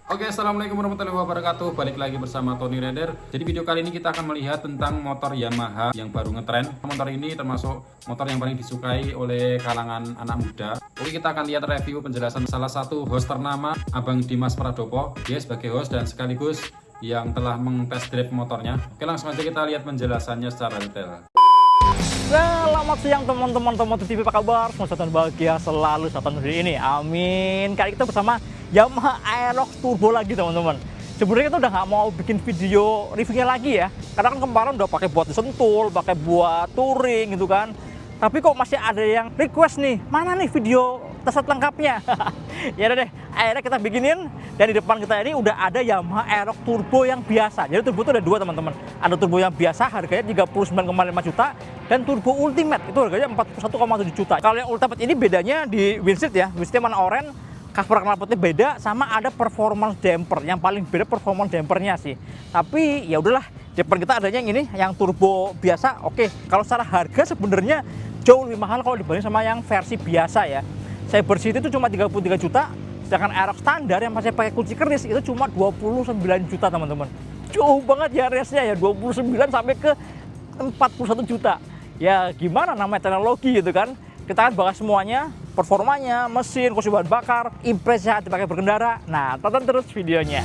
Oke, assalamualaikum warahmatullahi wabarakatuh. Balik lagi bersama Tony Rider. Jadi video kali ini kita akan melihat tentang motor Yamaha yang baru ngetren. Motor ini termasuk motor yang paling disukai oleh kalangan anak muda. Oke, kita akan lihat review penjelasan salah satu host ternama, Abang Dimas Pradopo. Dia sebagai host dan sekaligus yang telah mengtest drive motornya. Oke, langsung aja kita lihat penjelasannya secara detail. Selamat siang teman-teman TV, apa kabar? Semoga sehat bahagia selalu saat hari ini, amin. Kali kita bersama Yamaha Aerox Turbo lagi teman-teman. Sebenarnya kita udah nggak mau bikin video reviewnya lagi ya, karena kan kemarin udah pakai buat disentul, pakai buat touring gitu kan. Tapi kok masih ada yang request nih, mana nih video tes lengkapnya? Ya udah deh, akhirnya kita bikinin. Dan di depan kita ini udah ada Yamaha Aerox Turbo yang biasa. Jadi turbo itu ada dua teman-teman. Ada turbo yang biasa harganya 39,5 juta dan turbo ultimate itu harganya 41,7 juta. Kalau yang ultimate ini bedanya di windshield ya, windshield warna oranye, cover knalpotnya beda, sama ada performance damper. Yang paling beda performance dampernya sih. Tapi ya udahlah, di depan kita adanya yang ini, yang turbo biasa. Oke, kalau secara harga sebenarnya jauh lebih mahal kalau dibanding sama yang versi biasa ya. Cyber City itu cuma 33 juta, sedangkan Aerox standar yang masih pakai kunci keris itu cuma 29 juta teman-teman. Jauh banget ya range-nya ya, 29 sampai ke 41 juta. Ya gimana namanya teknologi gitu kan. Kita akan bahas semuanya, performanya, mesin, kursi bahan bakar, impresi saat dipakai berkendara. Nah, tonton terus videonya.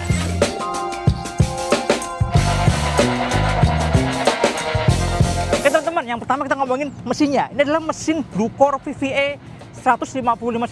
Oke teman-teman, yang pertama kita ngomongin mesinnya. Ini adalah mesin Bluecore VVA 155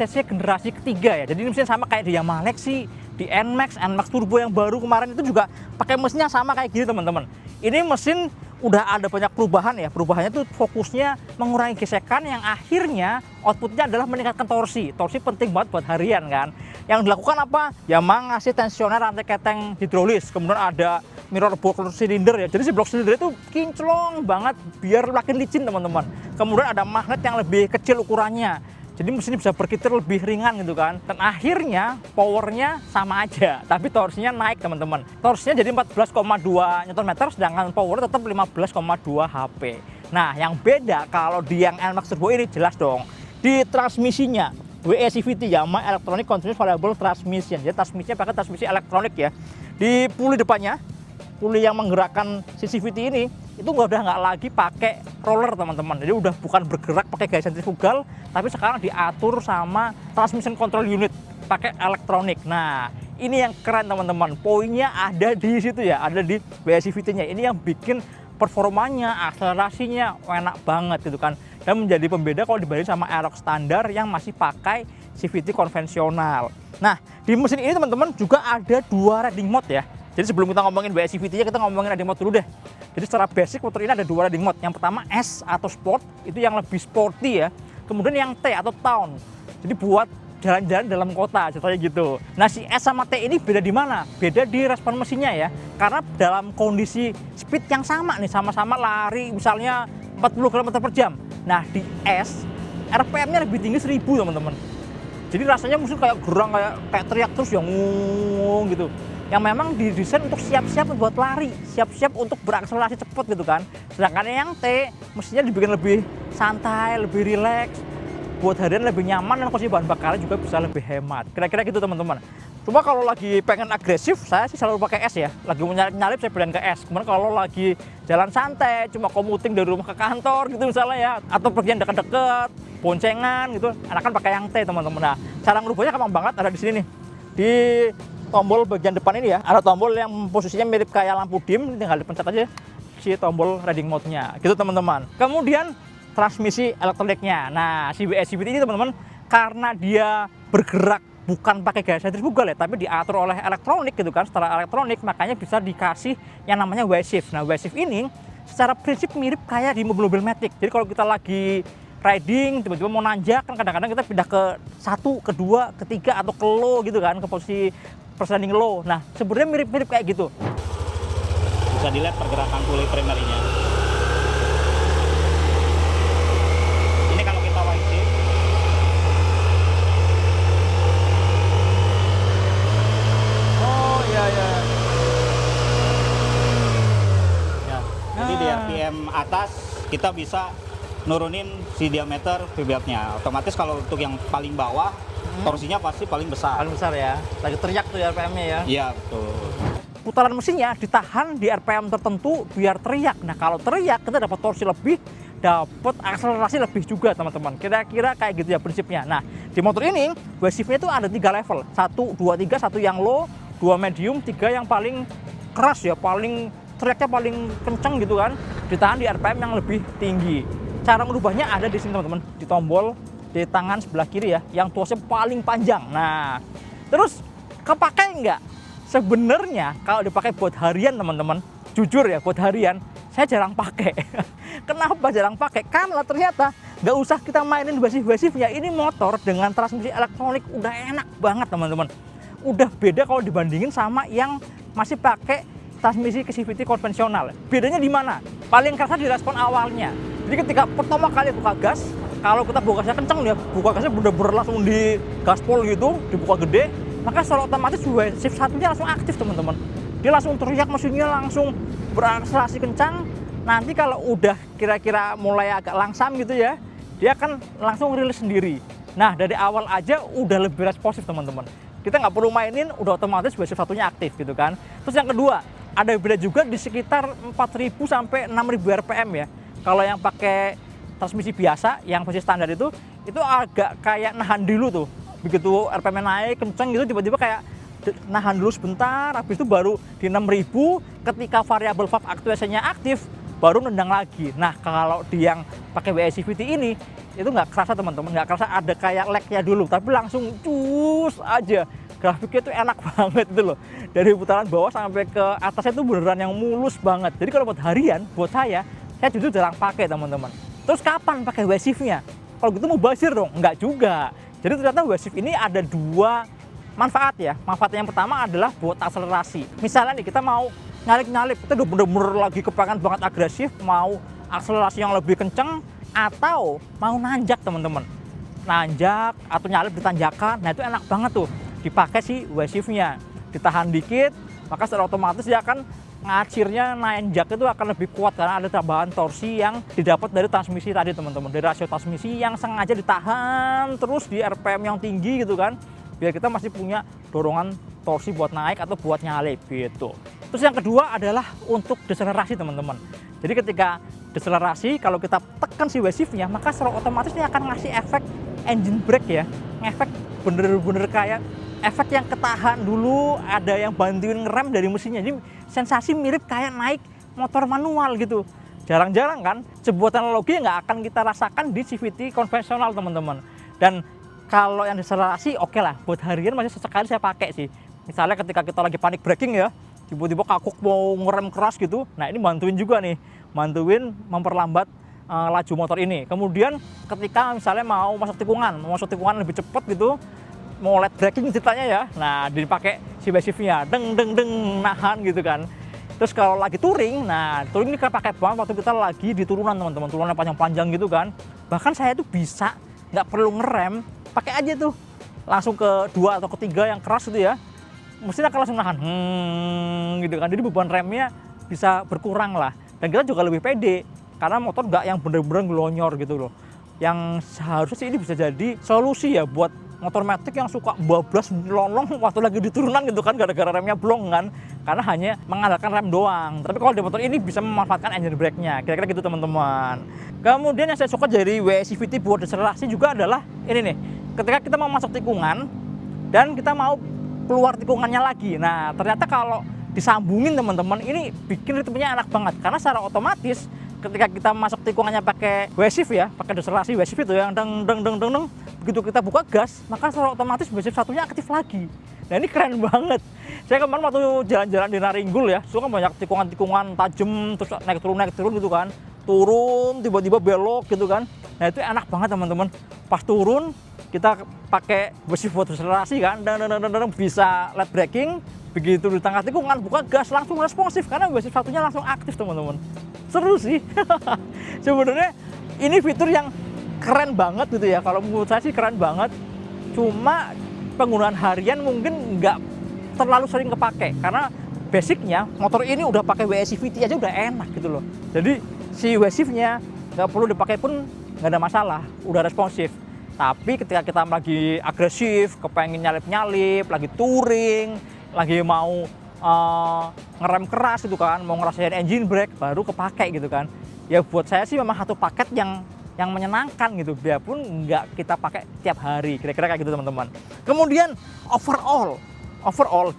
cc generasi ketiga ya. Jadi ini mesin sama kayak di Yamaha Lexi, di NMAX Turbo yang baru kemarin itu juga pakai mesinnya sama kayak gini teman-teman. Ini mesin udah ada banyak perubahan ya. Perubahannya tuh fokusnya mengurangi gesekan yang akhirnya outputnya adalah meningkatkan torsi. Torsi penting banget buat harian kan. Yang dilakukan apa? Yamaha ngasih tensioner rantai keteng hidrolis. Kemudian ada mirror block silinder ya. Jadi si blok silinder itu kinclong banget biar makin licin teman-teman. Kemudian ada magnet yang lebih kecil ukurannya. Jadi mesin bisa berkitar lebih ringan gitu kan. Dan akhirnya powernya sama aja, tapi torsinya naik teman-teman. Torsinya jadi 14,2 Nm, sedangkan power tetap 15,2 HP. Nah yang beda kalau di yang NMAX Turbo ini jelas dong. Di transmisinya, WECVT Yamaha Electronic Continuous Variable Transmission. Jadi transmisinya pakai transmisi elektronik ya. Di puli depannya, puli yang menggerakkan CCVT ini itu udah nggak lagi pakai roller teman-teman. Jadi udah bukan bergerak pakai gaya sentrifugal, tapi sekarang diatur sama transmission control unit pakai elektronik. Nah ini yang keren teman-teman, poinnya ada di situ ya, ada di WECVT-nya. Ini yang bikin performanya, akselerasinya enak banget gitu kan, dan menjadi pembeda kalau dibanding sama Aerox standar yang masih pakai CVT konvensional. Nah di mesin ini teman-teman juga ada dua riding mode ya. Jadi sebelum kita ngomongin WECVT-nya, kita ngomongin riding mode dulu deh. Jadi secara basic motor ini ada dua riding mode. Yang pertama S atau Sport, itu yang lebih sporty ya. Kemudian yang T atau Town, jadi buat jalan-jalan dalam kota, contohnya gitu. Nah si S sama T ini beda di mana? Beda di respon mesinnya ya. Karena dalam kondisi speed yang sama nih, sama-sama lari misalnya 40 km per jam. Nah di S, RPM-nya lebih tinggi 1000 teman-teman. Jadi rasanya mesin kayak gerang, kayak teriak terus yang gitu. Yang memang didesain untuk siap-siap buat lari, siap-siap untuk berakselerasi cepat gitu kan. Sedangkan yang T mestinya dibikin lebih santai, lebih rileks, buat harian lebih nyaman, dan kursi bahan bakarnya juga bisa lebih hemat. Kira-kira gitu teman-teman. Cuma kalau lagi pengen agresif, saya sih selalu pakai S ya. Lagi mau nyalip saya pilihan ke S. Kemudian kalau lagi jalan santai, cuma commuting dari rumah ke kantor gitu misalnya ya, atau pergi yang dekat-dekat, boncengan gitu, enakan pakai yang T teman-teman. Nah, cara ngerubahnya gampang banget, ada di sini nih. Di tombol bagian depan ini ya, ada tombol yang posisinya mirip kayak lampu dim, tinggal dipencet aja si tombol riding mode-nya gitu teman-teman. Kemudian transmisi elektroniknya. Nah si WECVT ini teman-teman, karena dia bergerak bukan pakai gaya sentrifugal ya, tapi diatur oleh elektronik gitu kan, secara elektronik, makanya bisa dikasih yang namanya WeShift. Nah WeShift ini secara prinsip mirip kayak di mobil-mobil matic. Jadi kalau kita lagi riding, tiba-tiba mau nanjak, kan kadang-kadang kita pindah ke 1, ke 2, ke 3, atau ke low gitu kan, ke posisi standing low. Nah sebenarnya mirip-mirip kayak gitu. Bisa dilihat pergerakan puli primernya. Ini kalau kita YC, oh iya ya. Jadi di RPM atas kita bisa nurunin si diameter V-beltnya. Otomatis kalau untuk yang paling bawah torsinya pasti paling besar. Paling besar ya. Lagi teriak tuh ya RPM-nya ya. Iya, betul. Putaran mesinnya ditahan di RPM tertentu biar teriak. Nah, kalau teriak kita dapat torsi lebih, dapat akselerasi lebih juga, teman-teman. Kira-kira kayak gitu ya prinsipnya. Nah, di motor ini wheel shift-nya itu ada 3 level. 1, 2, 3, 1 yang low, 2 medium, 3 yang paling keras ya, paling teriaknya paling kenceng gitu kan. Ditahan di RPM yang lebih tinggi. Cara merubahnya ada di sini, teman-teman. Di tombol di tangan sebelah kiri ya, yang tuasnya paling panjang. Nah, terus kepakai nggak? Sebenarnya kalau dipakai buat harian, teman-teman, jujur ya, buat harian saya jarang pakai. Kenapa jarang pakai? Karena ternyata nggak usah kita mainin wesif-wesifnya. Ini motor dengan transmisi elektronik udah enak banget, teman-teman. Udah beda kalau dibandingin sama yang masih pakai transmisi CVT konvensional. Bedanya di mana? Paling kerasa di respon awalnya. Jadi ketika pertama kali buka gas, kalau kita buka gasnya kenceng ya, buka gasnya bener-bener langsung di gaspol gitu, dibuka gede, maka secara otomatis shift satunya langsung aktif, teman-teman. Dia langsung teriak, mesinnya langsung berakselerasi kencang. Nanti kalau udah kira-kira mulai agak langsam gitu ya, dia akan langsung rilis sendiri. Nah, dari awal aja udah lebih responsif, teman-teman. Kita nggak perlu mainin, udah otomatis shift satunya aktif gitu kan. Terus yang kedua, ada beda juga di sekitar 4.000 sampai 6.000 RPM ya. Kalau yang pakai transmisi biasa, yang versi standar itu agak kayak nahan dulu tuh. Begitu RPM naik kenceng gitu, tiba-tiba kayak nahan dulu sebentar, habis itu baru di 6.000, ketika variabel valve aktuasinya aktif, baru nendang lagi. Nah, kalau di yang pakai WS CVT ini, itu nggak kerasa, teman-teman. Nggak kerasa ada kayak lag-nya dulu, tapi langsung cus aja. Grafiknya tuh enak banget itu loh. Dari putaran bawah sampai ke atasnya tuh beneran yang mulus banget. Jadi kalau buat harian, buat saya jujur jarang pakai, teman-teman. Terus kapan pakai wheel shift-nya? Kalau gitu mau bazir dong? Enggak juga. Jadi ternyata wheel shift ini ada 2 manfaat ya. Manfaat yang pertama adalah buat akselerasi. Misalnya nih kita mau nyalip-nyalip, kita udah bener-bener lagi kepengen banget agresif, mau akselerasi yang lebih kenceng, atau mau nanjak, teman-teman. Nanjak atau nyalip di tanjakan, nah itu enak banget tuh. Dipakai si wheel shift-nya. Ditahan dikit, maka secara otomatis dia akan ngacirnya nanjak itu akan lebih kuat karena ada tambahan torsi yang didapat dari transmisi tadi, teman-teman. Dari rasio transmisi yang sengaja ditahan terus di RPM yang tinggi gitu kan, biar kita masih punya dorongan torsi buat naik atau buat nyalip gitu. Terus yang kedua adalah untuk deselerasi, teman-teman. Jadi ketika deselerasi, kalau kita tekan si wheel shift-nya, maka secara otomatis dia akan ngasih efek engine brake ya, efek bener-bener kayak efek yang ketahan dulu, ada yang bantuin ngerem dari mesinnya. Jadi sensasi mirip kayak naik motor manual gitu. Jarang-jarang kan sebuah teknologi yang nggak akan kita rasakan di CVT konvensional, teman-teman. Dan kalau yang deselerasi oke lah, buat harian masih sesekali saya pakai sih. Misalnya ketika kita lagi panik braking ya, tiba-tiba kakuk mau ngerem keras gitu, nah ini bantuin juga nih, bantuin memperlambat laju motor ini. Kemudian ketika misalnya mau masuk tikungan lebih cepat gitu, mau led braking ceritanya ya, nah dipakai si wheel shift-nya, deng nahan gitu kan. Terus kalau lagi touring, nah touring ini kan pakai banget waktu kita lagi di turunan, teman-teman, turunan panjang-panjang gitu kan. Bahkan saya tuh bisa nggak perlu ngerem, pakai aja tuh langsung ke 2 atau ke 3 yang keras gitu ya, mesinnya akan langsung nahan gitu kan. Jadi beban remnya bisa berkurang lah, dan kita juga lebih pede karena motor nggak yang bener-bener ngelonyor gitu loh. Yang seharusnya sih ini bisa jadi solusi ya buat motor matic yang suka bablas melolong waktu lagi di turunan gitu kan, gara-gara remnya blong kan, karena hanya mengandalkan rem doang. Tapi kalau di motor ini bisa memanfaatkan engine brake-nya, kira-kira gitu, teman-teman. Kemudian yang saya suka dari WS CVT buat deselerasi juga adalah ini nih, ketika kita mau masuk tikungan dan kita mau keluar tikungannya lagi. Nah, ternyata kalau disambungin, teman-teman, ini bikin ritmenya enak banget, karena secara otomatis ketika kita masuk tikungannya pakai wheel shift ya, pakai deselerasi wheel shift itu yang deng, begitu kita buka gas, maka secara otomatis wheel shift satunya aktif lagi. Nah, ini keren banget. Saya kemarin waktu jalan-jalan di Naringgul ya, suka banyak tikungan-tikungan tajam, terus naik turun gitu kan, turun tiba-tiba belok gitu kan. Nah, itu enak banget, teman-teman. Pas turun kita pakai wheel shift buat deselerasi kan, bisa led braking. Begitu di tengah tikungan buka gas langsung responsif karena wheel shift satunya langsung aktif, teman-teman. Seru sih. Sebenarnya ini fitur yang keren banget gitu ya. Kalau menurut saya sih keren banget. Cuma penggunaan harian mungkin nggak terlalu sering kepake, karena basicnya motor ini udah pakai WS CVT aja udah enak gitu loh. Jadi si wheel shift-nya nggak perlu dipakai pun nggak ada masalah, udah responsif. Tapi ketika kita lagi agresif, kepengen nyalip-nyalip, lagi touring, lagi mau ngerem keras gitu kan, mau ngerasain engine brake, baru kepake gitu kan. Ya buat saya sih memang satu paket yang menyenangkan gitu, biarpun nggak kita pakai tiap hari, kira-kira kayak gitu teman-teman. Kemudian overall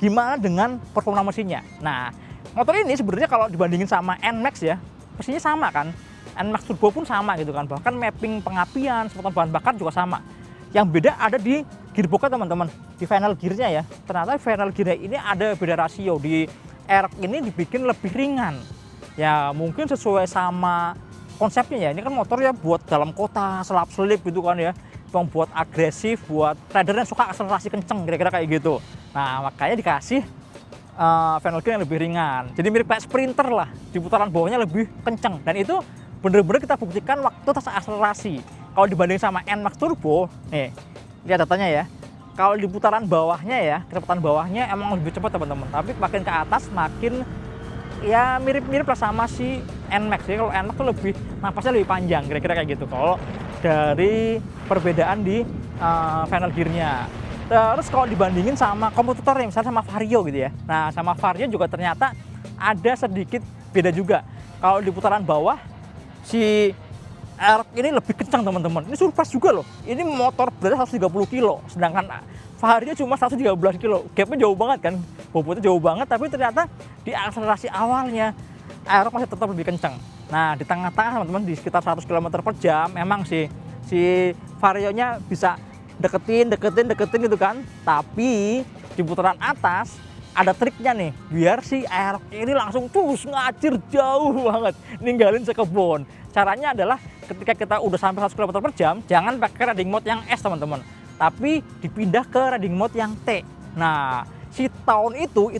gimana dengan performa mesinnya? Nah, motor ini sebenarnya kalau dibandingin sama NMAX ya, mesinnya sama kan. NMAX Turbo pun sama gitu kan, bahkan mapping pengapian, sepotan bahan bakar juga sama. Yang beda ada di gearboxnya teman-teman, di final gearnya ya. Ternyata final gearnya ini ada beda rasio, di Aerox ini dibikin lebih ringan. Ya mungkin sesuai sama konsepnya ya, ini kan motor ya buat dalam kota, selap-selip gitu kan ya. Buat agresif, buat rider yang suka akselerasi kenceng, kira-kira kayak gitu. Nah makanya dikasih final gear yang lebih ringan. Jadi mirip kayak Sprinter lah, di putaran bawahnya lebih kenceng. Dan itu bener-bener kita buktikan waktu tes akselerasi. Kalau dibanding sama NMAX Turbo, nih lihat datanya ya. Kalau di putaran bawahnya ya, kecepatan bawahnya emang lebih cepat teman-teman. Tapi makin ke atas makin ya mirip-mirip lah sama si NMAX ya. Kalau NMAX tuh lebih napasnya lebih panjang, kira-kira kayak gitu. Kalau dari perbedaan di final gearnya. Terus kalau dibandingin sama kompetitor misalnya sama Vario gitu ya. Nah sama Vario juga ternyata ada sedikit beda juga. Kalau di putaran bawah si Aerox ini lebih kencang teman-teman. Ini surprise juga loh. Ini motor beratnya 130 kilo, sedangkan Vario cuma 113 kilo. Gapnya jauh banget kan, bobotnya jauh banget. Tapi ternyata di akselerasi awalnya Aerox masih tetap lebih kencang. Nah di tengah-tengah teman-teman di sekitar 100 km per jam, memang si Vario-nya bisa deketin gitu kan. Tapi di putaran atas ada triknya nih, biar si Aerox ini langsung ngacir jauh banget, ninggalin sekebon. Caranya adalah ketika kita udah sampai 100 km per jam, jangan pakai riding mode yang S teman-teman, tapi dipindah ke riding mode yang T. Nah, si tahun itu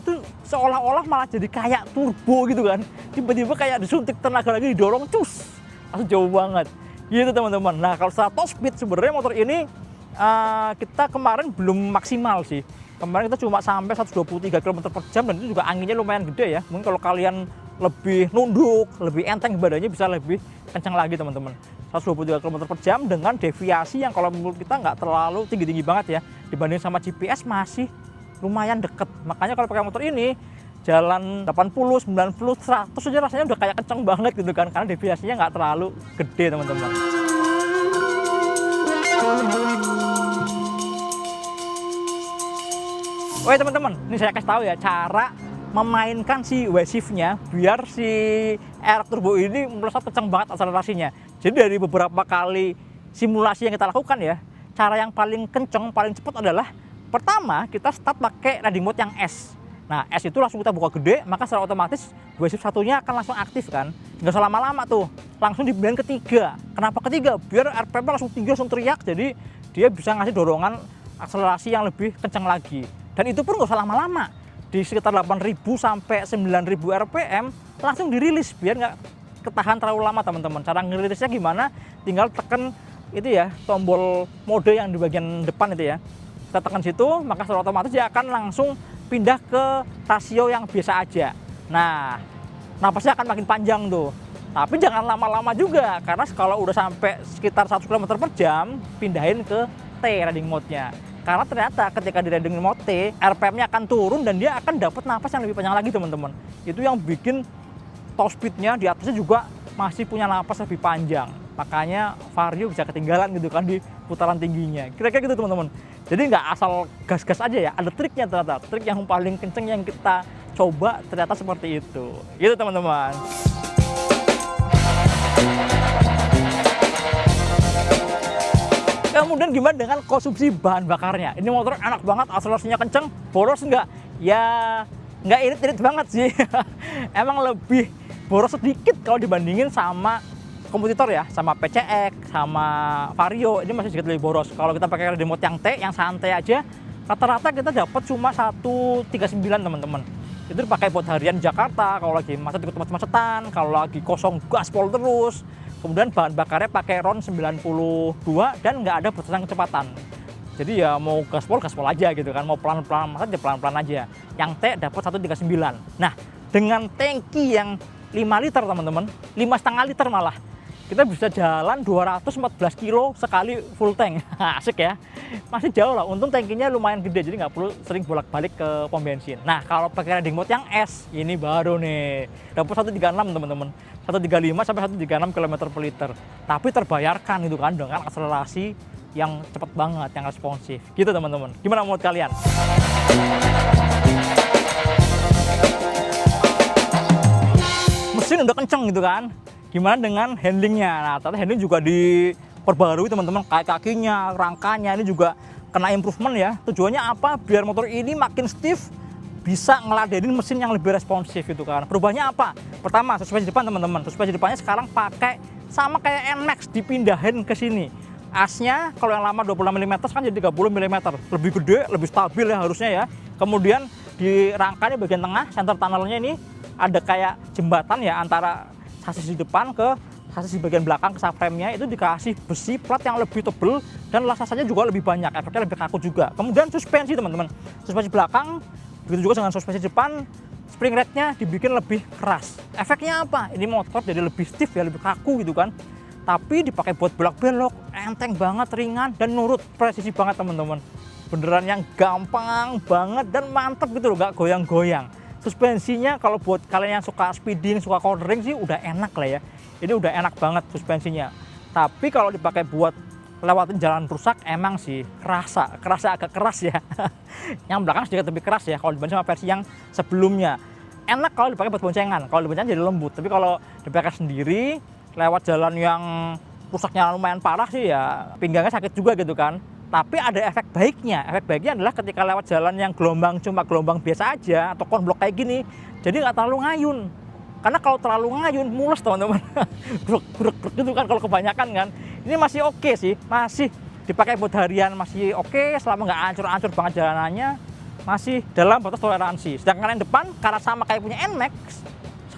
seolah-olah malah jadi kayak turbo gitu kan, tiba-tiba kayak disuntik tenaga lagi, didorong langsung jauh banget gitu teman-teman. Nah kalau secara top speed sebenarnya motor ini kita kemarin belum maksimal sih. Kemarin kita cuma sampai 123 km per jam dan itu juga anginnya lumayan gede ya. Mungkin kalau kalian lebih nunduk, lebih enteng badannya bisa lebih kencang lagi teman-teman. 123 km per jam dengan deviasi yang kalau menurut kita nggak terlalu tinggi-tinggi banget ya. Dibanding sama GPS masih lumayan deket. Makanya kalau pakai motor ini jalan 80, 90, 100 aja rasanya udah kayak kencang banget gitu kan. Karena deviasinya nggak terlalu gede teman-teman. Oke teman-teman, ini saya kasih tahu ya cara memainkan si Y-Shift-nya biar si Aerox Turbo ini merasa kencang banget akselerasinya. Jadi dari beberapa kali simulasi yang kita lakukan ya, cara yang paling kencang, paling cepat adalah pertama kita start pakai riding mode yang S. Nah S itu langsung kita buka gede, maka secara otomatis Y-Shift satunya akan langsung aktif kan. Nggak usah lama-lama tuh, langsung di band ketiga. Kenapa ketiga? Biar RPM langsung tinggi, langsung teriak, jadi dia bisa ngasih dorongan akselerasi yang lebih kencang lagi. Dan itu pun nggak usah lama-lama, di sekitar 8.000 sampai 9.000 RPM langsung dirilis biar nggak ketahan terlalu lama teman-teman. Cara ngerilisnya gimana? Tinggal tekan itu ya, tombol mode yang di bagian depan itu ya. Kita tekan situ, maka secara otomatis dia akan langsung pindah ke rasio yang biasa aja. Nah, napasnya akan makin panjang tuh. Tapi jangan lama-lama juga, karena kalau udah sampai sekitar 100 km per jam, pindahin ke T riding mode-nya. Karena ternyata ketika di riding mode T, RPM-nya akan turun dan dia akan dapat napas yang lebih panjang lagi teman-teman. Itu yang bikin top speed-nya di atasnya juga masih punya napas lebih panjang. Makanya Vario bisa ketinggalan gitu kan di putaran tingginya. Kira-kira gitu teman-teman. Jadi nggak asal gas-gas aja ya, ada triknya ternyata. Trik yang paling kenceng yang kita coba ternyata seperti itu. Gitu teman-teman. Kemudian gimana dengan konsumsi bahan bakarnya? Ini motor enak banget, akselerasinya kenceng, boros enggak? Ya nggak irit-irit banget sih. Emang lebih boros sedikit kalau dibandingin sama kompetitor ya, sama PCX, sama Vario, ini masih sedikit lebih boros. Kalau kita pakai riding mode yang T, yang santai aja, rata-rata kita dapat cuma 139 teman-teman. Itu dipakai buat harian Jakarta, kalau lagi macet ikut macet-macetan, kalau lagi kosong gaspol terus. Kemudian bahan bakarnya pakai RON 92 dan nggak ada batasan kecepatan. Jadi ya mau gaspol aja gitu kan, mau pelan-pelan macet ya pelan-pelan aja. Yang T dapat 139. Nah, dengan tangki yang 5 liter teman-teman, 5,5 liter malah. kita bisa jalan 214 kilo sekali full tank. Asik ya, masih jauh lah. Untung tankinya lumayan gede, jadi nggak perlu sering bolak-balik ke pom bensin. Nah kalau pakai riding mode yang S, ini baru nih, dapat 136 teman-teman, 135 sampai 136 km per liter. Tapi terbayarkan itu kan dengan akselerasi yang cepat banget, yang responsif. Gitu teman-teman. Gimana menurut kalian? Mesin udah kenceng gitu kan. Gimana dengan handlingnya? Nah, ternyata handling juga diperbarui teman-teman. Kayak kakinya, rangkanya ini juga kena improvement ya. Tujuannya apa? Biar motor ini makin stiff, bisa ngeladenin mesin yang lebih responsif gitu kan. Perubahannya apa? Pertama, suspensi depan teman-teman. Suspensi depannya sekarang pakai sama kayak NMAX, dipindahin ke sini. Asnya kalau yang lama 25 mm kan jadi 30 mm. Lebih gede, lebih stabil ya harusnya ya. Kemudian di rangkanya bagian tengah, center tunnelnya ini ada kayak jembatan ya antara sasis di depan ke sasis di bagian belakang ke subframe-nya, itu dikasih besi plat yang lebih tebal dan lasasanya juga lebih banyak, efeknya lebih kaku juga. Kemudian suspensi teman-teman, suspensi belakang begitu juga dengan suspensi depan, spring rate-nya dibikin lebih keras. Efeknya apa? Ini motor jadi lebih stiff ya, lebih kaku gitu kan. Tapi dipakai buat belok-belok, enteng banget, ringan dan nurut, presisi banget teman-teman. Beneran yang gampang banget dan mantep gitu loh, gak goyang-goyang. Suspensinya kalau buat kalian yang suka speeding, suka cornering sih udah enak lah ya. Ini udah enak banget suspensinya. Tapi kalau dipakai buat lewatin jalan rusak emang sih kerasa agak keras ya. Yang belakang sedikit lebih keras ya kalau dibanding sama versi yang sebelumnya. Enak kalau dipakai buat boncengan, kalau diboncengan jadi lembut. Tapi kalau dipakai sendiri lewat jalan yang rusaknya lumayan parah sih ya pinggangnya sakit juga gitu kan. Tapi ada efek baiknya. Efek baiknya adalah ketika lewat jalan yang cuma gelombang biasa aja atau konblok kayak gini, jadi nggak terlalu ngayun. Karena kalau terlalu ngayun mules teman-teman. Bruk gitu kan kalau kebanyakan kan. Ini masih oke sih, masih dipakai buat harian masih oke selama nggak ancur-ancur banget jalanannya, masih dalam batas toleransi. Sedangkan yang depan karena sama kayak punya NMAX,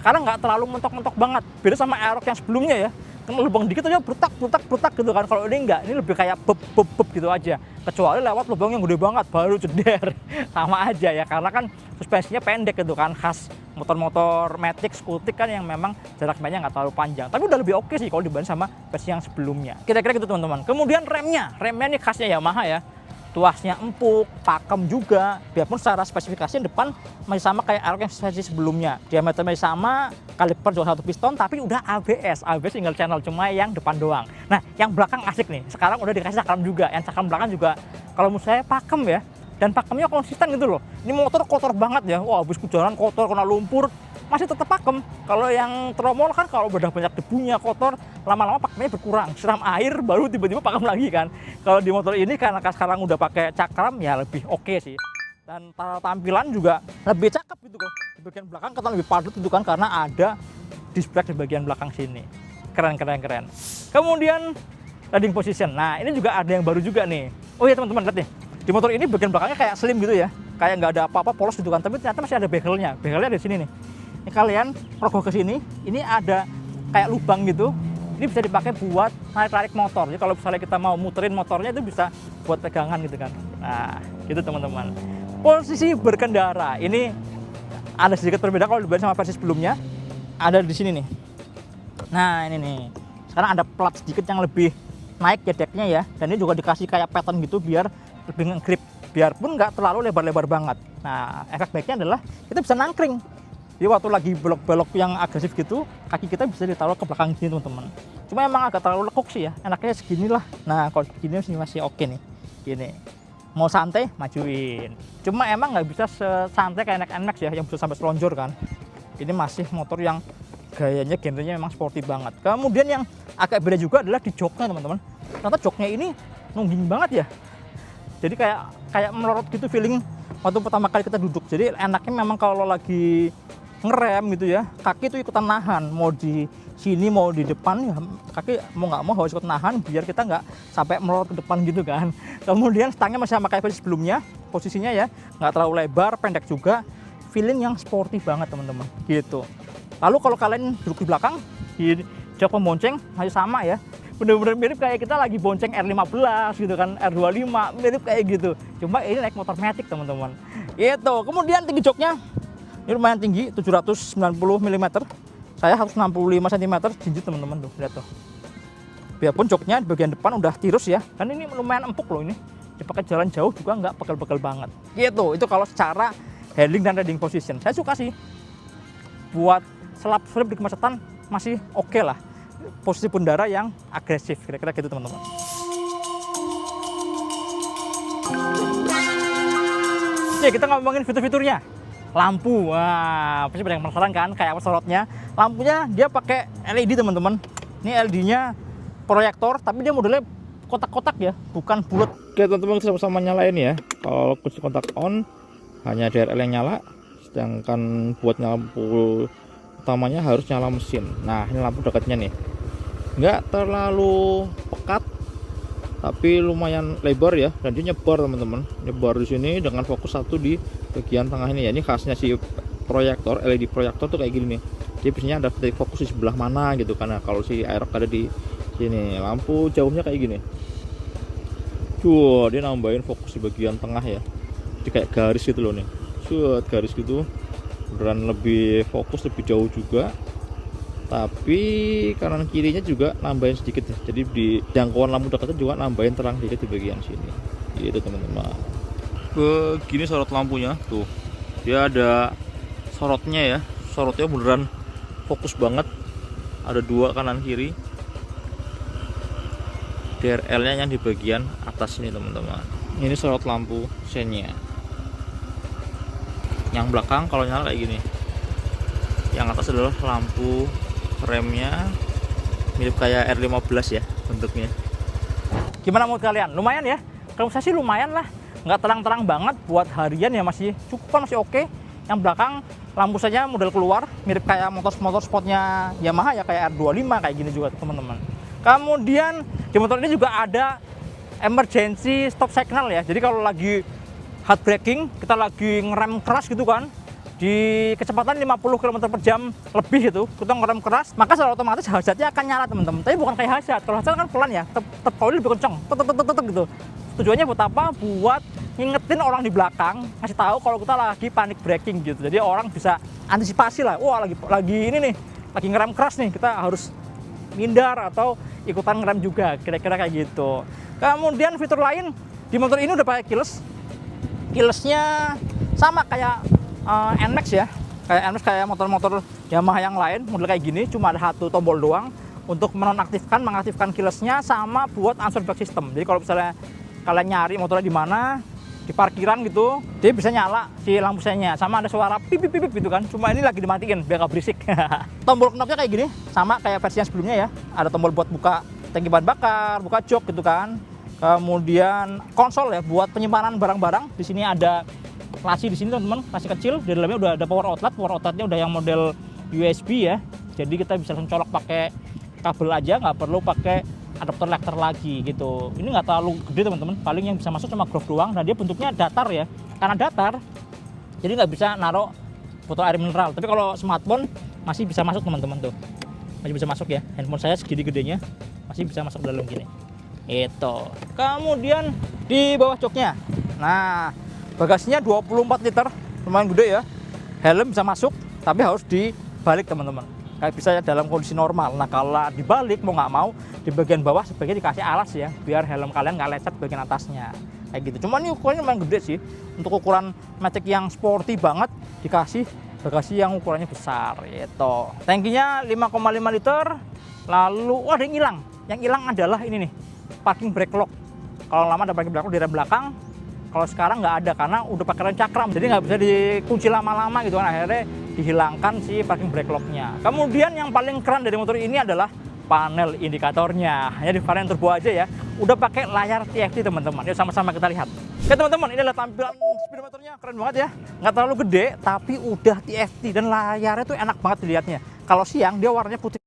sekarang nggak terlalu mentok-mentok banget. Beda sama Aerox yang sebelumnya ya. Kan lubang dikit aja brutak gitu kan. Kalau ini enggak, ini lebih kayak beb gitu aja. Kecuali lewat lubang yang gede banget baru jeder. Sama aja ya, karena kan suspensinya pendek gitu kan, khas motor-motor Matic, Skultic kan yang memang jarak mainnya nggak terlalu panjang. Tapi udah lebih oke sih kalau dibanding sama versi yang sebelumnya. Kira-kira gitu teman-teman. Kemudian remnya ini khasnya Yamaha ya. Tuasnya empuk, pakem juga, biarpun secara spesifikasi depan masih sama kayak Aerox yang versi sebelumnya. Diameter masih sama, kaliper 21 piston, tapi udah ABS single channel, cuma yang depan doang. Nah, yang belakang asik nih, sekarang udah dikasih cakram juga. Yang cakram belakang juga, kalau menurut saya pakem ya, dan pakemnya konsisten gitu loh. Ini motor kotor banget ya, wah habis jalan kotor, kena lumpur, masih tetap pakem. Kalau yang tromol kan kalau udah banyak debunya, kotor, lama-lama pakemnya berkurang. Siram air baru tiba-tiba pakem lagi kan. Kalau di motor ini karena sekarang udah pakai cakram ya lebih oke sih. Dan tampilan juga lebih cakep gitu kok. Di bagian belakang kita lebih padat gitu kan karena ada display di bagian belakang sini. Keren. Kemudian riding position. Nah, ini juga ada yang baru juga nih. Oh iya teman-teman, lihat nih. Di motor ini bagian belakangnya kayak slim gitu ya. Kayak nggak ada apa-apa, polos gitu kan. Tapi ternyata masih ada bezelnya. Bezelnya ada di sini nih. Ini kalian rogoh ke sini, ini ada kayak lubang gitu. Ini bisa dipakai buat narik-narik motor. Jadi kalau misalnya kita mau muterin motornya itu bisa buat pegangan gitu kan. Nah, gitu teman-teman. Posisi berkendara ini ada sedikit berbeda kalau dibanding sama versi sebelumnya. Ada di sini nih. Nah, ini nih. Sekarang ada plat sedikit yang lebih naik ya decknya ya. Dan ini juga dikasih kayak pattern gitu biar lebih nge-grip. Biarpun nggak terlalu lebar-lebar banget. Nah, efek baiknya adalah kita bisa nangkring. Jadi waktu lagi belok-belok yang agresif gitu, kaki kita bisa ditaruh ke belakang sini teman-teman. Cuma emang agak terlalu lekuk sih ya, enaknya segini lah. Nah kalau gini masih oke nih, gini. Mau santai, majuin. Cuma emang nggak bisa sesantai kayak NMAX ya, yang bisa sampai selonjor kan. Ini masih motor yang gayanya, genrenya memang sporty banget. Kemudian yang agak beda juga adalah di joknya teman-teman. Ternyata joknya ini nungging banget ya. Jadi kayak melorot gitu feeling waktu pertama kali kita duduk. Jadi enaknya memang kalau lagi ngerem gitu ya, kaki itu ikutan nahan, mau di sini mau di depan ya kaki mau nggak mau harus ikut nahan biar kita nggak sampai melorot ke depan gitu kan. Kemudian stangnya masih sama kayak versi sebelumnya, posisinya ya nggak terlalu lebar, pendek juga, feeling yang sporty banget teman-teman gitu. Lalu kalau kalian duduk di belakang di jok pembonceng masih sama ya, bener-bener mirip kayak kita lagi bonceng R15 gitu kan, R25 mirip kayak gitu, cuma ini naik motor Matic teman-teman itu. Kemudian tinggi joknya ini lumayan tinggi, 790 mm. Saya harus 65 cm jinjit teman-teman tuh, lihat tuh. Biarpun joknya di bagian depan udah tirus ya, dan ini lumayan empuk loh ini. Dipakai jalan jauh juga nggak pegel-pegel banget. Gitu, itu kalau secara handling dan riding position. Saya suka sih. Buat selap-selip di kemacetan masih oke lah. Posisi pundara yang agresif, kira-kira gitu teman-teman. Oke, kita ngomongin fitur-fiturnya. Lampu, wah, pasti banyak yang penasaran kan kayak apa sorotnya. Lampunya dia pakai LED teman-teman. Ini LED-nya proyektor, tapi dia modelnya kotak-kotak ya, bukan bulat. Oke teman-teman, kita sama-sama nyalain ya. Kalau kunci kontak on, hanya DRL yang nyala, sedangkan buat lampu utamanya harus nyala mesin. Nah, ini lampu dekatnya nih, nggak terlalu pekat, tapi lumayan lebar ya, dan dia nyebar teman-teman, nyebar di sini dengan fokus satu di bagian tengah ini ya. Ini khasnya si proyektor, LED proyektor tuh kayak gini nih. Jadi biasanya ada fokus di sebelah mana gitu, karena kalau si Aerox ada di sini, lampu jauhnya kayak gini. Dia nambahin fokus di bagian tengah ya, jadi kayak garis gitu loh nih, garis gitu, beneran lebih fokus, lebih jauh juga. Tapi kanan kirinya juga nambahin sedikit ya, jadi di jangkauan lampu dekatnya juga nambahin terang sedikit di bagian sini gitu teman-teman. Begini sorot lampunya tuh, dia ada sorotnya ya, sorotnya beneran fokus banget, ada dua kanan kiri. DRL-nya yang di bagian atas ini teman-teman. Ini sorot lampu sennya. Yang belakang kalau nyala kayak gini. Yang atas adalah lampu remnya, mirip kayak R15 ya bentuknya. Gimana menurut kalian? Lumayan ya? Kalau saya sih lumayan lah. Nggak terang-terang banget, buat harian ya masih cukup, masih oke. Yang belakang lampu saja model keluar, mirip kayak motor spotnya Yamaha ya, kayak R25 kayak gini juga teman-teman. Kemudian di motor ini juga ada emergency stop signal ya. Jadi kalau lagi hard braking, kita lagi ngerem keras gitu kan, di kecepatan 50 km per jam lebih gitu, kita ngerem keras, maka secara otomatis hazardnya akan nyala teman-teman. Tapi bukan kayak hazard. Kalau hazard kan pelan ya, coil lebih kenceng, tet gitu. Tujuannya buat apa? Buat ngingetin orang di belakang, ngasih tahu kalau kita lagi panic braking gitu. Jadi orang bisa antisipasi lah. Wah, lagi ini nih, lagi ngerem keras nih, kita harus ngindar atau ikutan ngerem juga, kira-kira kayak gitu. Kemudian fitur lain di motor ini udah pakai keylessnya sama kayak NMAX ya, kayak NMAX, kayak motor-motor Yamaha yang lain model kayak gini, cuma ada satu tombol doang untuk menonaktifkan, mengaktifkan keylessnya, sama buat answer back system. Jadi kalau misalnya kalian nyari motornya di mana, di parkiran gitu, dia bisa nyala si lampu sennya, sama ada suara pip pip gitu kan. Cuma ini lagi dimatiin biar gak berisik. Tombol knopnya kayak gini, sama kayak versi yang sebelumnya ya. Ada tombol buat buka tangki bahan bakar, buka jok gitu kan. Kemudian konsol ya buat penyimpanan barang-barang. Di sini ada laci di sini teman-teman, laci kecil. Di dalamnya udah ada power outletnya udah yang model USB ya. Jadi kita bisa langsung colok pakai kabel aja, nggak perlu pakai adapter lekter lagi gitu. Ini nggak terlalu gede teman-teman, paling yang bisa masuk cuma grok doang, dan dia bentuknya datar ya. Karena datar, jadi nggak bisa naruh botol air mineral. Tapi kalau smartphone masih bisa masuk teman-teman tuh, masih bisa masuk ya. Handphone saya segini gedenya masih bisa masuk dalam gini. Itu. Kemudian di bawah joknya, nah bagasinya 24 liter, lumayan gede ya. Helm bisa masuk, tapi harus dibalik teman-teman. Kayak bisa ya dalam kondisi normal. Nah kalau dibalik mau nggak mau, di bagian bawah sebaiknya dikasih alas ya, biar helm kalian nggak lecet bagian atasnya kayak gitu. Cuman ini ukurannya lumayan gede sih, untuk ukuran Matic yang sporty banget dikasih bagasi yang ukurannya besar itu. Tankinya 5,5 liter. Lalu ada yang hilang adalah ini nih, parking brake lock. Kalau lama ada parking brake lock di rem belakang, kalau sekarang nggak ada karena udah pakai rem cakram, jadi nggak bisa dikunci lama-lama gitu kan. Akhirnya dihilangkan si parking brake locknya. Kemudian yang paling keren dari motor ini adalah panel indikatornya. Hanya di varian turbo aja ya, udah pakai layar TFT teman-teman. Yuk sama-sama kita lihat. Oke teman-teman, ini adalah tampilan speedometernya, keren banget ya. Nggak terlalu gede, tapi udah TFT dan layarnya tuh enak banget dilihatnya. Kalau siang dia warnanya putih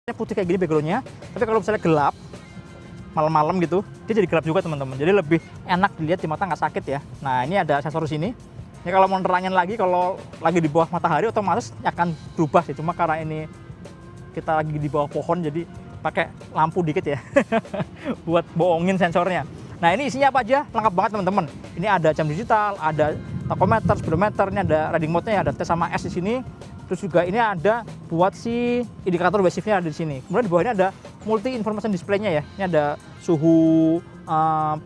kayak gini backgroundnya, tapi kalau misalnya gelap malam-malam gitu, dia jadi gelap juga teman-teman. Jadi lebih enak dilihat, di mata nggak sakit ya. Nah ini ada sensor di sini. Ini kalau mau nerangin lagi, kalau lagi di bawah matahari otomatis akan berubah sih. Cuma karena ini kita lagi di bawah pohon, jadi pakai lampu dikit ya, buat bohongin sensornya. Nah ini isinya apa aja? Lengkap banget teman-teman. Ini ada jam digital, ada tachometer, speedometer, ini ada riding mode-nya ya, ada T sama S di sini. Terus juga ini ada buat si indikator WSIF-nya ada di sini. Kemudian di bawah ini ada multi information display-nya ya. Ini ada suhu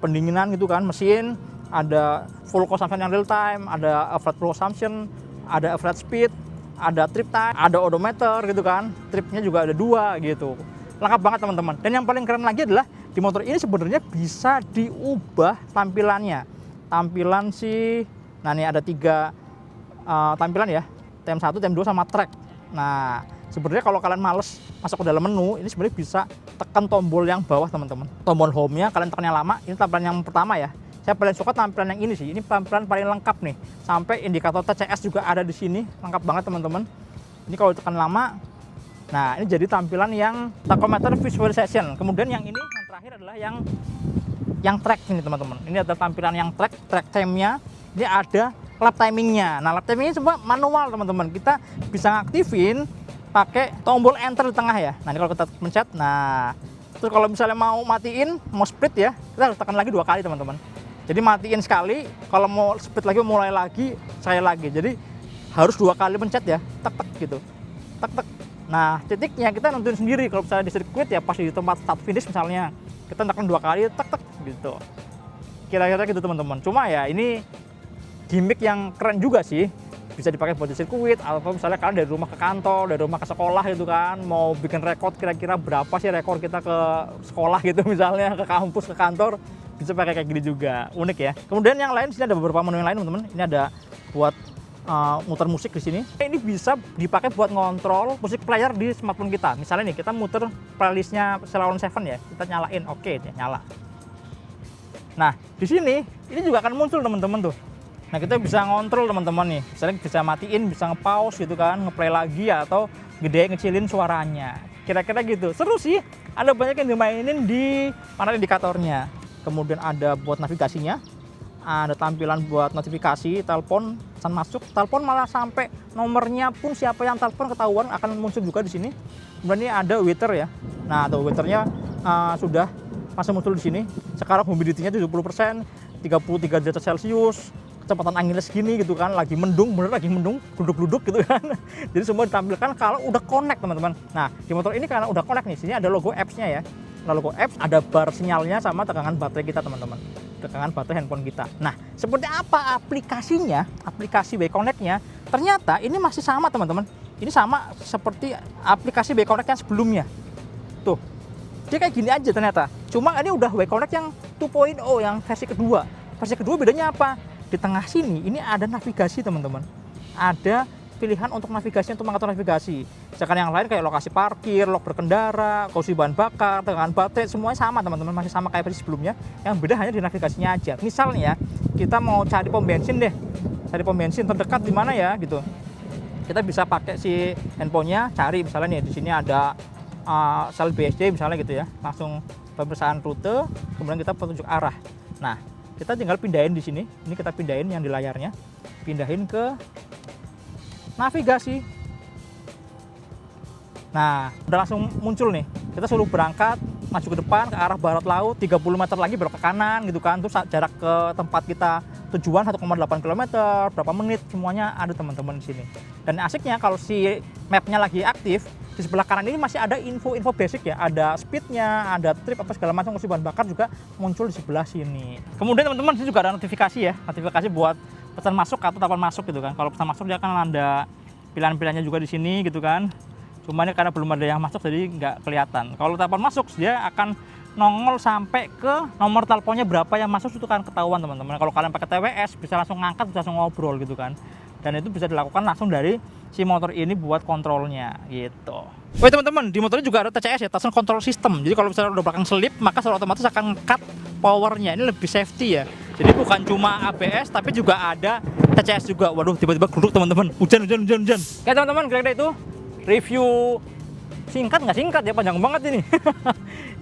pendinginan gitu kan mesin, ada full consumption yang real time, ada average fuel consumption, ada average speed, ada trip time, ada odometer gitu kan. Tripnya juga ada 2 gitu. Lengkap banget teman-teman. Dan yang paling keren lagi adalah di motor ini sebenarnya bisa diubah tampilannya. Tampilan nah ini ada 3 tampilan ya. TM1, TM2 sama track. Nah, sebenarnya kalau kalian males masuk ke dalam menu, ini sebenarnya bisa tekan tombol yang bawah teman-teman. Tombol home-nya kalian tekan yang lama, ini tampilan yang pertama ya. Saya paling suka tampilan yang ini sih. Ini tampilan paling lengkap nih. Sampai indikator TCS juga ada di sini, lengkap banget teman-teman. Ini kalau tekan lama, nah ini jadi tampilan yang tachometer visualization. Kemudian yang ini yang terakhir adalah yang track ini teman-teman. Ini ada tampilan yang track time-nya. Ini ada lap timingnya. Nah, lap timingnya semua manual teman-teman. Kita bisa ngaktifin pakai tombol enter di tengah ya. Nah, ini kalau kita pencet, nah terus kalau misalnya mau matiin, mau split ya, kita harus tekan lagi 2 kali teman-teman. Jadi matiin sekali, kalau mau split lagi mulai lagi, saya lagi. Jadi harus 2 kali pencet ya, tek tek gitu, tek tek. Nah, titiknya kita nentuin sendiri. Kalau misalnya di sirkuit ya pas di tempat start finish misalnya, kita tekan 2 kali, tek tek gitu. Kira-kira gitu teman-teman. Cuma ya ini gimmick yang keren juga sih. Bisa dipakai buat di sirkuit, atau misalnya kalian dari rumah ke kantor, dari rumah ke sekolah gitu kan, mau bikin rekor kira-kira berapa sih rekor kita ke sekolah gitu misalnya, ke kampus, ke kantor, bisa pakai kayak gini juga. Unik ya. Kemudian yang lain, sini ada beberapa menu yang lain teman-teman. Ini ada buat muter musik di sini. Ini bisa dipakai buat ngontrol musik player di smartphone kita. Misalnya nih, kita muter playlistnya Ceylon 7 ya, kita nyalain, oke, dia nyala. Nah, di sini ini juga akan muncul teman-teman tuh. Nah, kita bisa ngontrol teman-teman nih. Misalnya bisa matiin, bisa nge-pause gitu kan, nge-play lagi atau gedein ngecilin suaranya. Kira-kira gitu. Seru sih. Ada banyak yang dimainin di panel indikatornya. Kemudian ada buat navigasinya. Ada tampilan buat notifikasi, telepon, pesan masuk. Telepon malah sampai nomornya pun siapa yang telepon ketahuan akan muncul juga di sini. Kemudian ini ada weather ya. Nah, tuh weathernya sudah masih muncul di sini. Sekarang humidity-nya 70%, 33 derajat Celcius. Kecepatan anginnya segini gitu kan, lagi mendung, bener lagi mendung, gluduk-gluduk gitu kan. Jadi semua ditampilkan kalau udah connect teman-teman. Nah, di motor ini karena udah connect nih, sini ada logo apps-nya ya. Nah, logo apps, ada bar sinyalnya sama tegangan baterai kita teman-teman. Tegangan baterai handphone kita. Nah, seperti apa aplikasinya, aplikasi By Connect-nya? Ternyata ini masih sama teman-teman. Ini sama seperti aplikasi By Connect yang sebelumnya. Tuh, dia kayak gini aja ternyata. Cuma ini udah By Connect yang 2.0, yang versi kedua. Versi kedua bedanya apa? Di tengah sini ini ada navigasi teman-teman. Ada pilihan untuk navigasi, untuk mengatur navigasi. Sedangkan yang lain kayak lokasi parkir, log berkendara, kondisi bahan bakar, tegangan baterai, semuanya sama teman-teman, masih sama kayak versi sebelumnya. Yang beda hanya di navigasinya aja. Misalnya kita mau cari pom bensin deh, cari pom bensin terdekat di mana ya gitu. Kita bisa pakai si handphonenya, cari misalnya nih di sini ada sel BSD misalnya gitu ya, langsung pemeriksaan rute, kemudian kita petunjuk arah. Nah, kita tinggal pindahin di sini. Ini kita pindahin yang di layarnya. Pindahin ke navigasi. Nah, udah langsung muncul nih. Kita suruh berangkat, maju ke depan ke arah barat laut, 30 meter lagi belok ke kanan gitu kan. Terus jarak ke tempat kita tujuan 1,8 km, berapa menit, semuanya ada teman-teman di sini. Dan asiknya kalau si mapnya lagi aktif, di sebelah kanan ini masih ada info-info basic ya, ada speednya, ada trip apa segala macam, kondisi bahan bakar juga muncul di sebelah sini. Kemudian teman-teman sini juga ada notifikasi ya, notifikasi buat pesan masuk atau telepon masuk gitu kan. Kalau pesan masuk dia akan ada pilihan-pilihannya juga di sini gitu kan. Cuma ini karena belum ada yang masuk jadi nggak kelihatan. Kalau telepon masuk dia akan nongol sampai ke nomor teleponnya berapa yang masuk, itu kan ketahuan teman-teman. Kalau kalian pakai TWS bisa langsung ngangkat, bisa langsung ngobrol gitu kan. Dan itu bisa dilakukan langsung dari si motor ini buat kontrolnya gitu. Woi teman-teman, di motor ini juga ada TCS ya, Traction Control System. Jadi kalau misalnya udah belakang selip, maka secara otomatis akan cut powernya. Ini lebih safety ya. Jadi bukan cuma ABS, tapi juga ada TCS juga. Waduh, tiba-tiba geruduk teman-teman. Hujan. Oke teman-teman, kira-kira itu review singkat nggak singkat ya, panjang banget ini.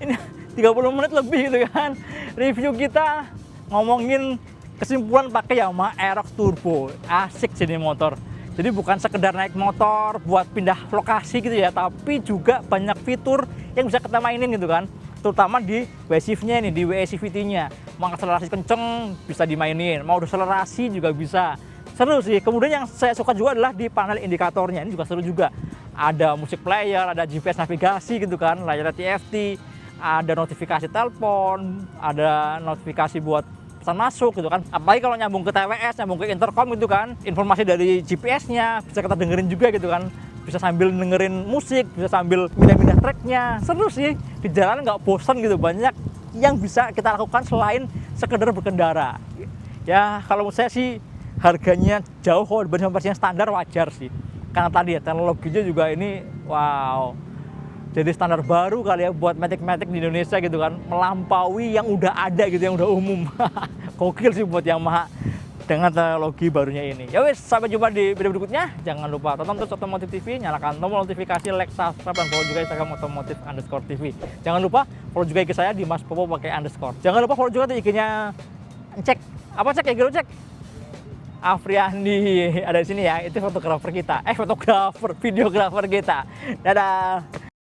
Ini 30 menit lebih gitu kan. Review kita ngomongin kesimpulan pakai Yamaha Aerox Turbo. Asik sih ini motor. Jadi bukan sekedar naik motor buat pindah lokasi gitu ya, tapi juga banyak fitur yang bisa kita mainin gitu kan. Terutama di WSIF-nya ini, di WSIVT-nya. Mau akselerasi kenceng bisa dimainin, mau deselerasi juga bisa. Seru sih. Kemudian yang saya suka juga adalah di panel indikatornya, ini juga seru juga. Ada musik player, ada GPS navigasi gitu kan, layar TFT, ada notifikasi telepon, ada notifikasi buat pesan masuk gitu kan. Apalagi kalau nyambung ke TWS, nyambung ke intercom gitu kan, informasi dari GPS-nya bisa kita dengerin juga gitu kan. Bisa sambil dengerin musik, bisa sambil pindah-pindah tracknya. Seru sih, di jalan nggak bosan gitu, banyak yang bisa kita lakukan selain sekedar berkendara. Ya kalau menurut saya sih harganya jauh kalau dibanding versi yang standar, wajar sih. Karena tadi ya teknologinya juga ini wow. Jadi standar baru kali ya buat Matic-Matic di Indonesia gitu kan, melampaui yang udah ada gitu, yang udah umum. Gokil sih buat Yamaha dengan teknologi barunya ini. Ya wis, sampai jumpa di video berikutnya. Jangan lupa tonton terus Otomotif TV, nyalakan tombol notifikasi, like, subscribe, dan follow juga Instagram otomotif_tv. Jangan lupa follow juga IG saya di Mas Popo pakai underscore. Jangan lupa follow juga IG-nya Cek. Apa Cek? IG lu Cek? Afriandi ada di sini ya. Itu fotografer kita. Fotografer, videografer kita. Dadah.